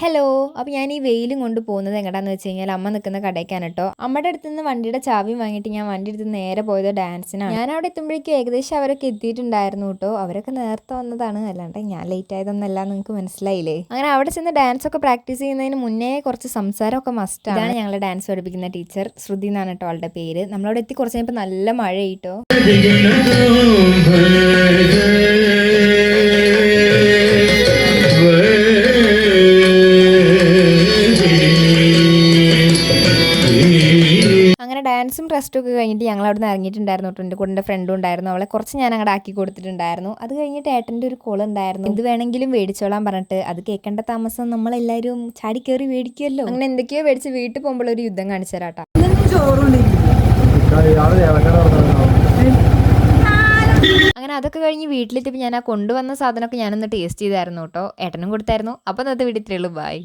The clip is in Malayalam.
ഹലോ. അപ്പോൾ ഞാൻ ഈ വെയിലും കൊണ്ട് പോകുന്നത് എങ്ങടാന്ന് വെച്ച് കഴിഞ്ഞാൽ അമ്മ നിൽക്കുന്ന കടയ്ക്കാണ് കേട്ടോ. അമ്മയുടെ അടുത്ത് നിന്ന് വണ്ടിയുടെ ചാവിയും വാങ്ങിയിട്ട് ഞാൻ വണ്ടി എടുത്ത് നേരെ പോയത് ഡാൻസിനാണ്. ഞാൻ അവിടെ എത്തുമ്പോഴേക്കും ഏകദേശം അവരൊക്കെ എത്തിയിട്ടുണ്ടായിരുന്നു കേട്ടോ. അവരൊക്കെ നേരത്തെ വന്നതാണ്, അല്ലാണ്ട് ഞാൻ ലേറ്റ് ആയതൊന്നല്ല. നിങ്ങൾക്ക് മനസ്സിലായില്ലേ? അങ്ങനെ അവിടെ ചെന്ന് ഡാൻസ് ഒക്കെ പ്രാക്ടീസ് ചെയ്യുന്നതിന് മുന്നേ കുറച്ച് സംസാരമൊക്കെ മസ്റ്റാണ്. ഇതാണ് ഞങ്ങളെ ഡാൻസ് പഠിപ്പിക്കുന്ന ടീച്ചർ, ശ്രുതി എന്നാണ് കേട്ടോ അവളുടെ പേര്. നമ്മളവിടെ എത്തി കുറച്ച് കഴിഞ്ഞപ്പോൾ നല്ല മഴ കേട്ടോ. അങ്ങനെ ഡാൻസും റെസ്റ്റും ഒക്കെ കഴിഞ്ഞിട്ട് ഞങ്ങൾ അവിടെ നിന്ന് ഇറങ്ങിയിട്ടുണ്ടായിരുന്നു കേട്ടോ. എൻ്റെ കൂടെ എൻ്റെ ഫ്രണ്ടും ഉണ്ടായിരുന്നു. അവളെ കുറച്ച് ഞാൻ അങ്ങോട്ട് ആക്കി കൊടുത്തിട്ടുണ്ടായിരുന്നു. അത് കഴിഞ്ഞിട്ട് ഏട്ടൻ്റെ ഒരു കോൾ ഉണ്ടായിരുന്നു. എന്ത് വേണമെങ്കിലും മേടിച്ചോളാൻ പറഞ്ഞിട്ട്. അത് കേൾക്കേണ്ട താമസം നമ്മളെല്ലാവരും ചാടി കയറി മേടിക്കുമല്ലോ. അങ്ങനെ എന്തൊക്കെയോ മേടിച്ച് വീട്ടിൽ പോകുമ്പോൾ ഒരു യുദ്ധം കാണിച്ചു തരാട്ടോ. അങ്ങനെ അതൊക്കെ കഴിഞ്ഞ് വീട്ടിലെത്തിയപ്പോൾ ഞാൻ ആ കൊണ്ടുവന്ന സാധനമൊക്കെ ഞാനൊന്ന് ടേസ്റ്റ് ചെയ്തായിരുന്നു കേട്ടോ. ഏട്ടനും കൊടുത്തായിരുന്നു. അപ്പം ഇന്നത്തെ വീഡിയോ ഇത്രയേ ഉള്ളൂ. ബൈ.